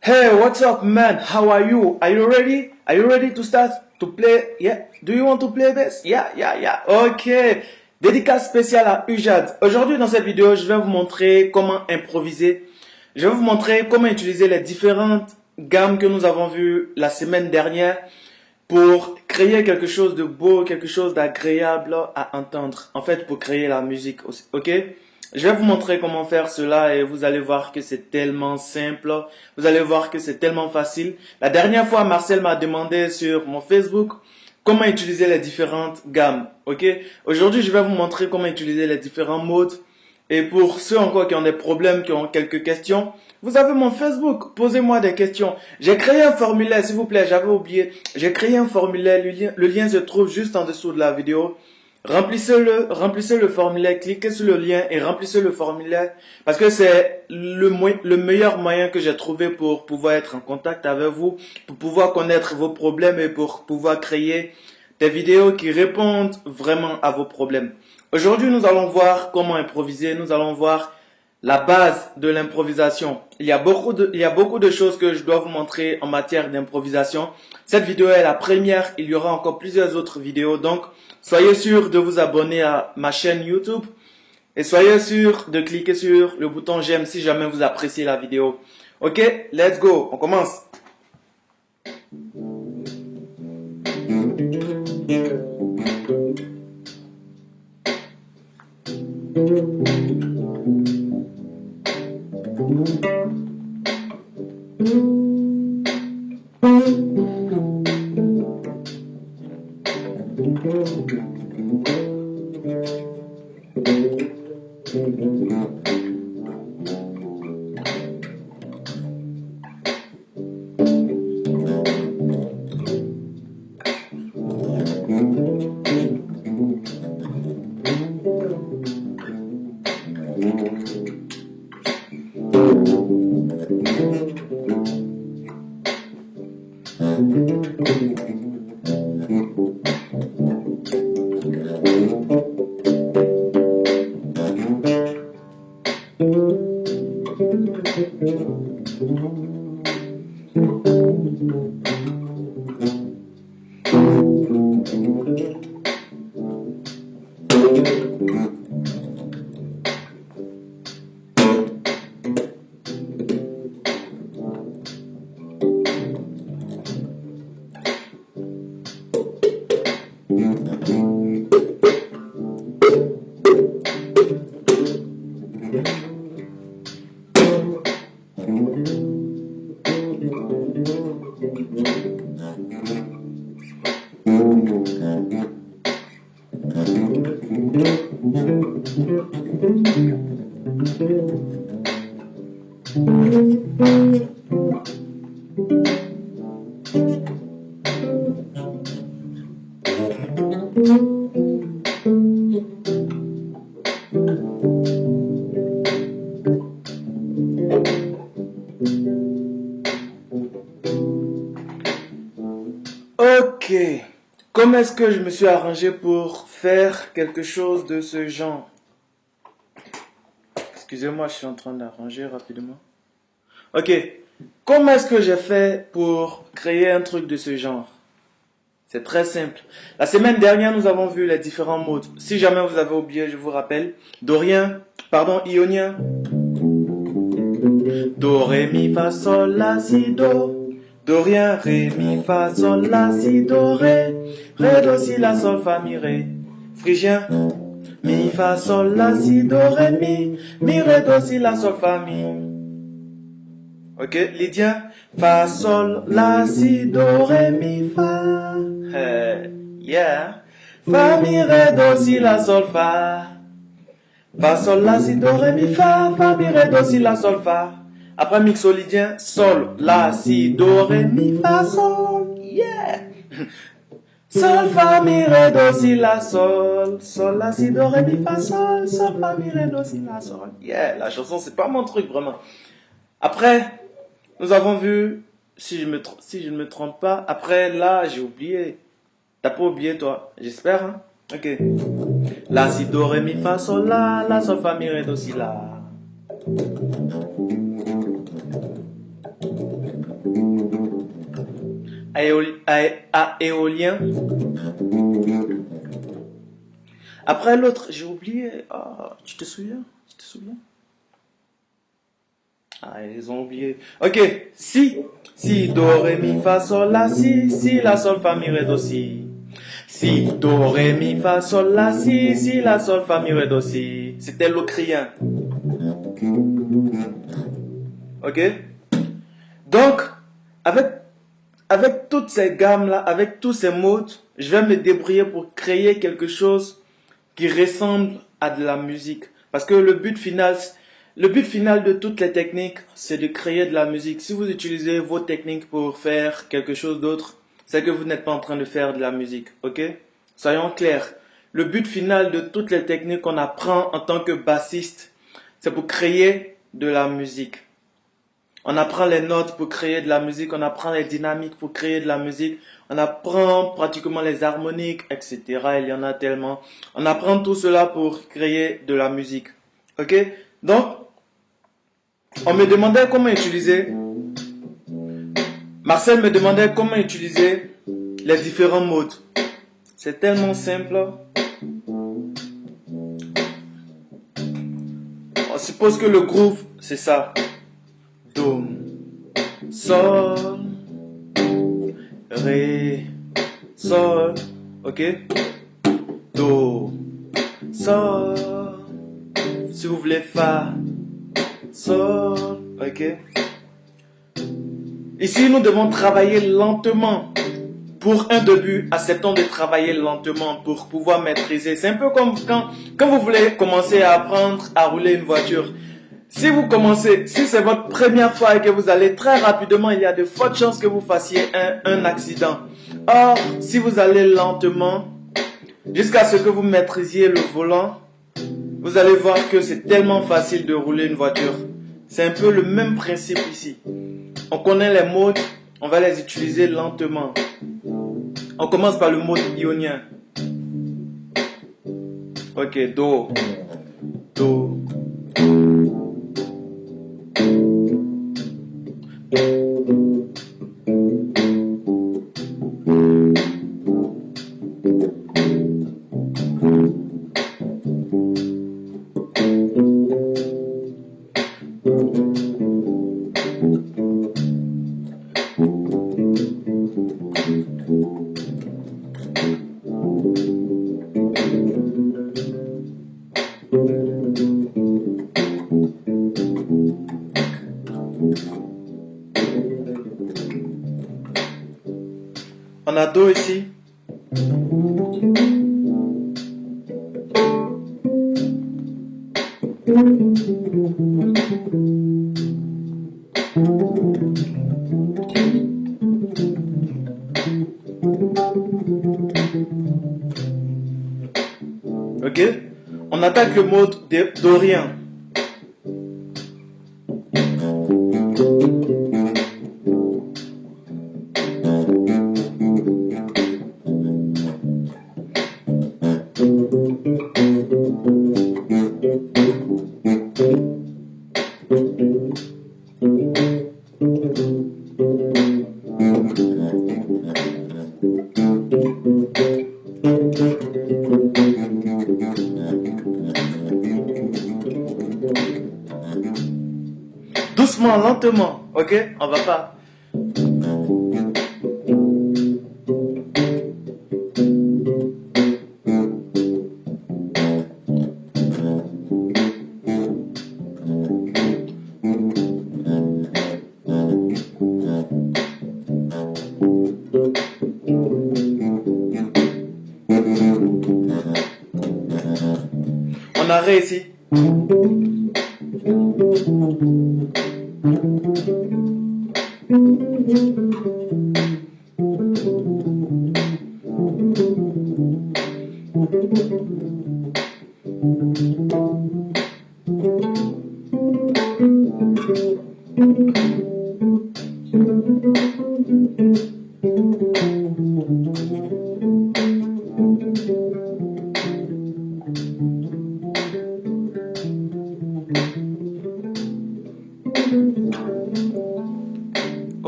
Hey, what's up, man? How are you? Are you ready? Are you ready to start to play? Yeah. Do you want to play this? Yeah. Ok. Dédicace spéciale à Ujad. Aujourd'hui, dans cette vidéo, je vais vous montrer comment improviser. Je vais vous montrer comment utiliser les différentes gammes que nous avons vues la semaine dernière pour créer quelque chose de beau, quelque chose d'agréable à entendre. En fait, pour créer la musique aussi. Ok? Je vais vous montrer comment faire cela et vous allez voir que c'est tellement simple. Vous allez voir que c'est tellement facile. La dernière fois, Marcel m'a demandé sur mon Facebook comment utiliser les différentes gammes. Ok? Aujourd'hui, je vais vous montrer comment utiliser les différents modes. Et pour ceux encore qui ont des problèmes, qui ont quelques questions, vous avez mon Facebook. Posez-moi des questions. J'ai créé un formulaire, s'il vous plaît, j'avais oublié. J'ai créé un formulaire. Le lien se trouve juste en dessous de la vidéo. Remplissez le formulaire, cliquez sur le lien et remplissez le formulaire parce que c'est le meilleur moyen que j'ai trouvé pour pouvoir être en contact avec vous, pour pouvoir connaître vos problèmes et pour pouvoir créer des vidéos qui répondent vraiment à vos problèmes. Aujourd'hui, nous allons voir comment improviser, nous allons voir la base de l'improvisation. Il y a beaucoup de choses que je dois vous montrer en matière d'improvisation. Cette vidéo est la première, il y aura encore plusieurs autres vidéos, donc soyez sûr de vous abonner à ma chaîne YouTube et soyez sûr de cliquer sur le bouton j'aime si jamais vous appréciez la vidéo. Ok, let's go, on commence. Ok, comment est-ce que je me suis arrangé pour faire quelque chose de ce genre? Excusez-moi, je suis en train d'arranger rapidement. Ok, comment est-ce que j'ai fait pour créer un truc de ce genre? C'est très simple. La semaine dernière, nous avons vu les différents modes. Si jamais vous avez oublié, je vous rappelle. Ionien. Do, ré, mi, fa, sol, la, si, do. Do, rien, ré, mi, fa, sol, la, si, do, ré. Ré, do, si, la, sol, fa, mi, ré. Phrygien. Mi, fa, sol, la, si, do, ré, mi. Mi, ré, do, si, la, sol, fa, mi. Ok, Lydien. Fa, sol, la, si, do, ré, mi, fa. Yeah. Fa, mi, ré, do, si, la, sol, fa. Fa, sol, la, si, do, ré, mi, fa. Fa, mi, ré, do, si, la, sol, fa. Après mixolydien, sol, la, si, do, ré, mi, fa, sol. Yeah. Sol, fa, mi, ré, do, si, la, sol. Sol, la, si, do, ré, mi, fa, sol. Sol, fa, mi, ré, do, si, la, sol. Yeah, la chanson, c'est pas mon truc, vraiment. Après, nous avons vu, si je ne me trompe pas, après, là, j'ai oublié. T'as pas oublié, toi? J'espère, hein? Ok. La, si, do, ré, mi, fa, sol, la, sol, fa, mi, ré, do, si, la. à éolien. Après l'autre, j'ai oublié. Ah, tu te souviens? Tu te souviens? Ah, ils ont oublié. Ok, si, do, ré, mi, fa, sol, la, si, la, sol, fa, mi, ré, do, si. Si, do, ré, mi, fa, sol, la, si, la, sol, fa, mi, ré, do, si. C'était l'ocrien. Ok? Donc, avec toutes ces gammes-là, avec tous ces modes, je vais me débrouiller pour créer quelque chose qui ressemble à de la musique. Parce que le but final de toutes les techniques, c'est de créer de la musique. Si vous utilisez vos techniques pour faire quelque chose d'autre, c'est que vous n'êtes pas en train de faire de la musique. Ok? Soyons clairs. Le but final de toutes les techniques qu'on apprend en tant que bassiste, c'est pour créer de la musique. On apprend les notes pour créer de la musique, on apprend les dynamiques pour créer de la musique, on apprend pratiquement les harmoniques, etc. Il y en a tellement. On apprend tout cela pour créer de la musique. Ok? Donc, on me demandait comment utiliser. Marcel me demandait comment utiliser les différents modes. C'est tellement simple. On suppose que le groove, c'est ça. Do, sol, ré, sol, ok? Do, sol, si vous voulez fa, sol, ok? Ici, nous devons travailler lentement. Pour un début, acceptons de travailler lentement pour pouvoir maîtriser. C'est un peu comme quand vous voulez commencer à apprendre à rouler une voiture. Si vous commencez, si c'est votre première fois et que vous allez très rapidement, il y a de fortes chances que vous fassiez un accident. Or, si vous allez lentement, jusqu'à ce que vous maîtrisiez le volant, vous allez voir que c'est tellement facile de rouler une voiture. C'est un peu le même principe ici. On connaît les modes, on va les utiliser lentement. On commence par le mode ionien. Ok, do, do. On a do ici. Ok? On attaque le mode dorien. Doucement, lentement, ok? On va pas. On arrête ici.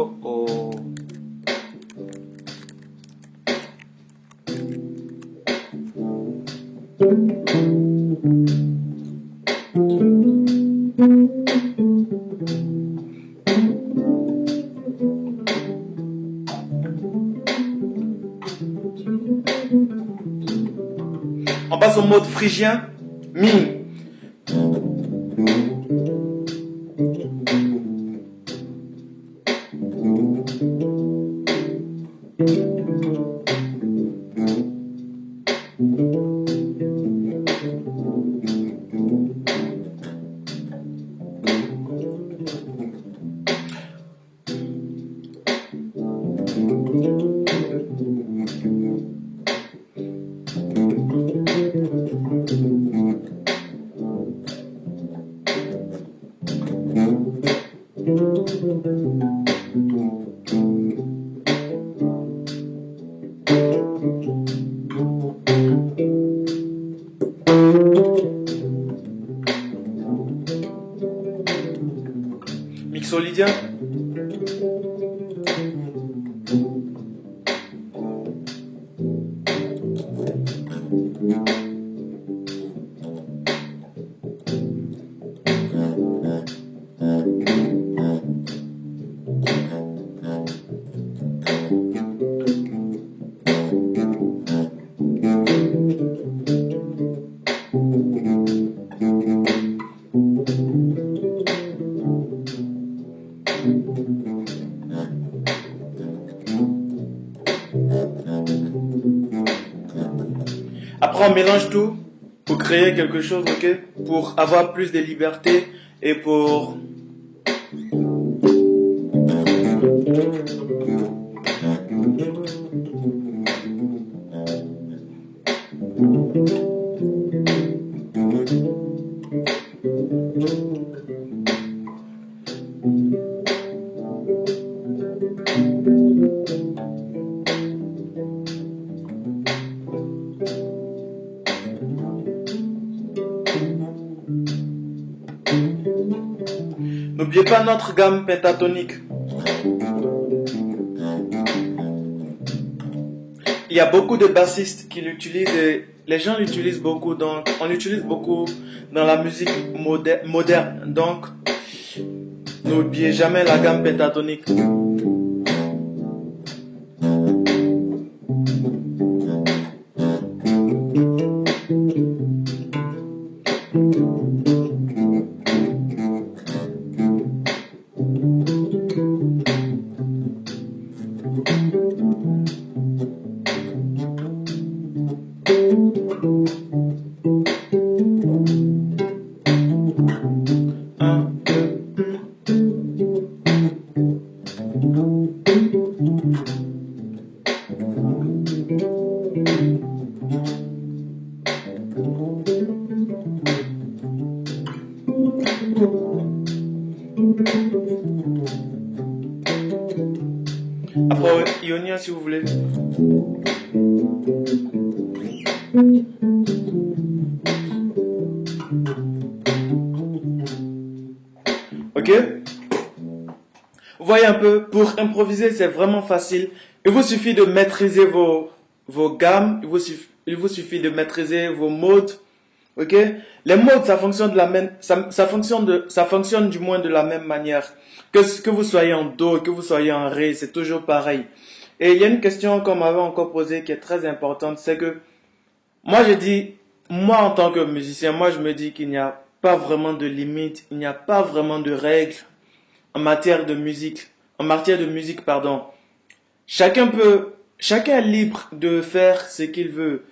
Oh oh. On passe au mode phrygien. Mi. Mixolydien. Après, on mélange tout pour créer quelque chose, ok? Pour avoir plus de liberté et pour... N'oubliez pas notre gamme pentatonique. Il y a beaucoup de bassistes qui l'utilisent et les gens l'utilisent beaucoup, donc on l'utilise beaucoup dans la musique moderne. Donc, n'oubliez jamais la gamme pentatonique. Après, Ionia, si vous voulez. Ok? Vous voyez un peu, pour improviser, c'est vraiment facile. Il vous suffit de maîtriser vos gammes, il vous suffit de maîtriser vos modes. Ok? Les modes, ça fonctionne ça fonctionne du moins de la même manière. Que vous soyez en do, que vous soyez en ré, c'est toujours pareil. Et il y a une question qu'on m'avait encore posée qui est très importante, c'est que moi en tant que musicien, moi je me dis qu'il n'y a pas vraiment de limite, il n'y a pas vraiment de règles en matière de musique, pardon. Chacun est libre de faire ce qu'il veut.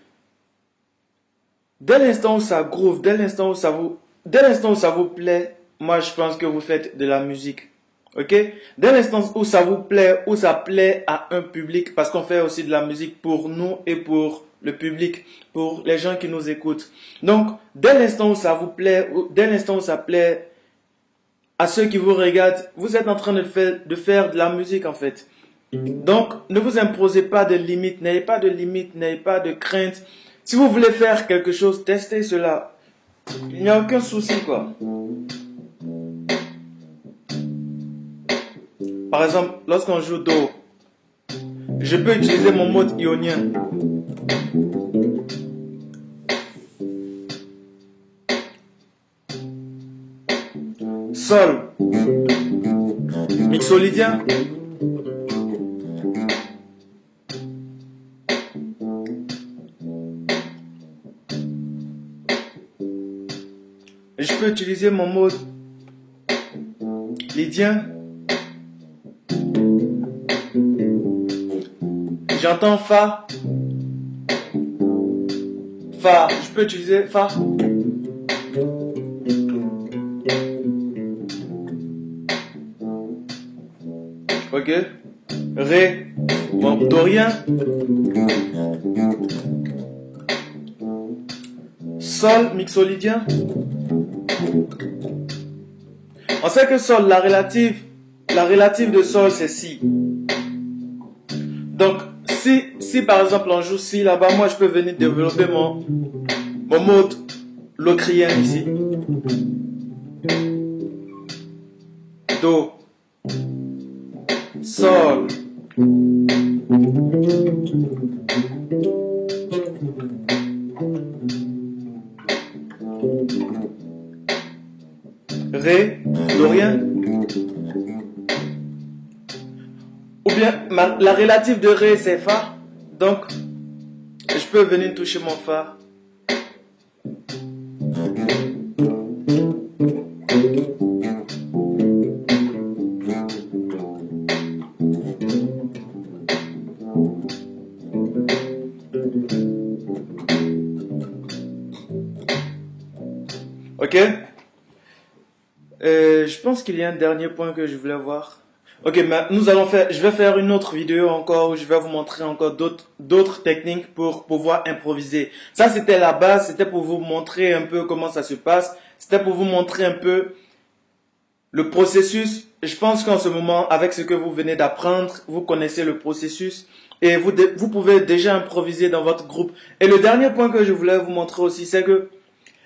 Dès l'instant où ça groove, dès l'instant où ça vous plaît, moi je pense que vous faites de la musique. Ok? Dès l'instant où ça vous plaît, où ça plaît à un public, parce qu'on fait aussi de la musique pour nous et pour le public, pour les gens qui nous écoutent. Donc, dès l'instant où ça vous plaît, dès l'instant où ça plaît à ceux qui vous regardent, vous êtes en train de faire de la musique en fait. Donc, ne vous imposez pas de limites, n'ayez pas de crainte. Si vous voulez faire quelque chose, testez cela. Il n'y a aucun souci, quoi. Par exemple, lorsqu'on joue Do, je peux utiliser mon mode ionien. Sol. Mixolydien. peux utiliser mon mode lydien. J'entends Fa. Fa, je peux utiliser Fa. Ok. Ré. Bon, dorien. Sol, mixolydien. On sait que Sol, la relative de Sol, c'est Si. Donc, si par exemple on joue Si là-bas, moi je peux venir développer mon mode locrien ici. Do. Sol. Ré, dorien. Ou bien la relative de Ré c'est Fa. Donc je peux venir toucher mon Fa. Ok. Je pense qu'il y a un dernier point que je voulais voir. Ok, mais je vais faire une autre vidéo encore où je vais vous montrer encore d'autres techniques pour pouvoir improviser. Ça, c'était la base, c'était pour vous montrer un peu comment ça se passe. C'était pour vous montrer un peu le processus. Je pense qu'en ce moment, avec ce que vous venez d'apprendre, vous connaissez le processus et vous pouvez déjà improviser dans votre groupe. Et le dernier point que je voulais vous montrer aussi, c'est que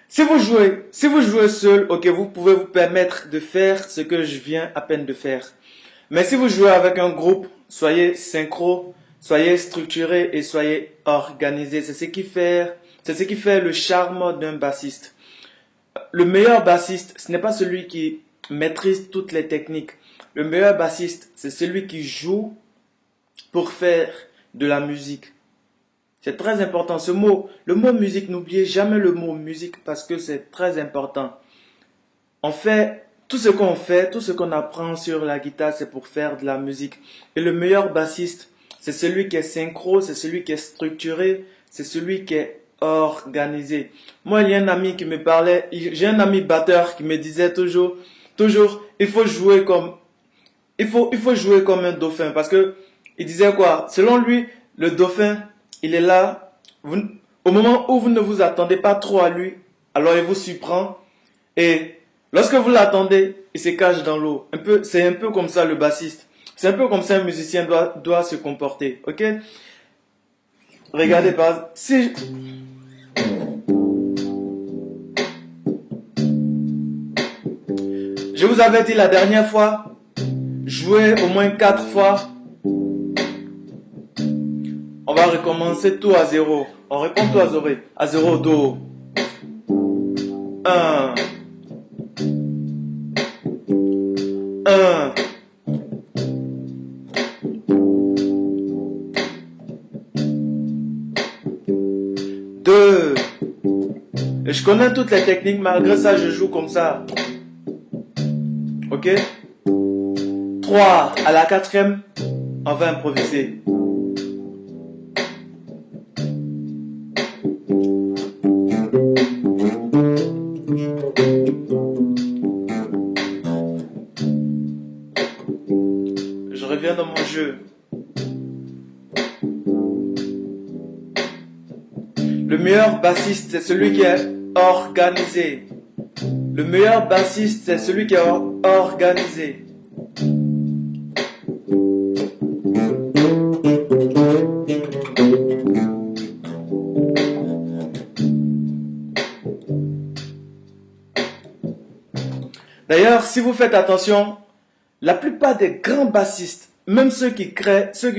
si vous jouez seul, ok, vous pouvez vous permettre de faire ce que je viens à peine de faire. Mais si vous jouez avec un groupe, soyez synchro, soyez structuré et soyez organisé. C'est ce qui fait le charme d'un bassiste. Le meilleur bassiste, ce n'est pas celui qui maîtrise toutes les techniques. Le meilleur bassiste, c'est celui qui joue pour faire de la musique. C'est très important le mot musique, n'oubliez jamais le mot musique parce que c'est très important. On fait tout ce qu'on apprend sur la guitare, c'est pour faire de la musique. Et le meilleur bassiste, c'est celui qui est synchro, c'est celui qui est structuré, c'est celui qui est organisé. Moi, il y a un ami qui me parlait, j'ai un ami batteur qui me disait toujours, il faut jouer comme un dauphin parce que il disait quoi? Selon lui, le dauphin, il est là, au moment où vous ne vous attendez pas trop à lui, alors il vous surprend et lorsque vous l'attendez, il se cache dans l'eau. C'est un peu comme ça le bassiste. C'est un peu comme ça un musicien doit se comporter. Ok? Regardez par si je vous avais dit la dernière fois, jouez au moins 4 fois. On va recommencer tout à 0. On répond tout à 0. À 0, Do. 1. 1. 2. Et je connais toutes les techniques, malgré ça, je joue comme ça. Ok? 3. À la 4e, on va improviser. Je reviens dans mon jeu. Le meilleur bassiste, c'est celui qui est organisé. Le meilleur bassiste, c'est celui qui est organisé. D'ailleurs, si vous faites attention, la plupart des grands bassistes, même ceux qui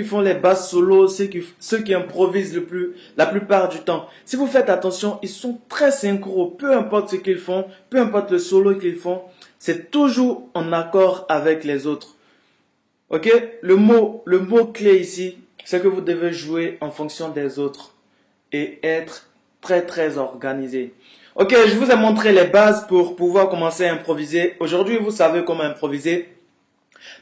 font les basses solos, ceux qui improvisent la plupart du temps, si vous faites attention, ils sont très synchro, peu importe ce qu'ils font, peu importe le solo qu'ils font, c'est toujours en accord avec les autres. Ok? Le mot clé ici, c'est que vous devez jouer en fonction des autres et être très très organisé. Ok, je vous ai montré les bases pour pouvoir commencer à improviser. Aujourd'hui, vous savez comment improviser.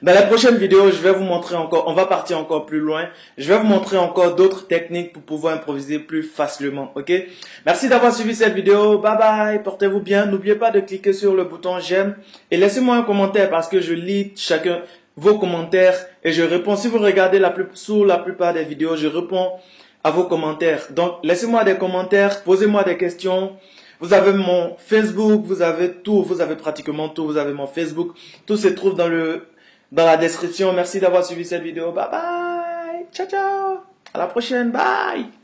Dans la prochaine vidéo, je vais vous montrer encore, on va partir encore plus loin. Je vais vous montrer encore d'autres techniques pour pouvoir improviser plus facilement, ok? Merci d'avoir suivi cette vidéo. Bye bye, portez-vous bien. N'oubliez pas de cliquer sur le bouton j'aime et laissez-moi un commentaire parce que je lis chacun vos commentaires et je réponds. Si vous regardez sous la plupart des vidéos, je réponds à vos commentaires. Donc, laissez-moi des commentaires, posez-moi des questions. Vous avez mon Facebook, vous avez tout, vous avez pratiquement tout, vous avez mon Facebook. Tout se trouve dans la description. Merci d'avoir suivi cette vidéo. Bye bye. Ciao, ciao. À la prochaine. Bye.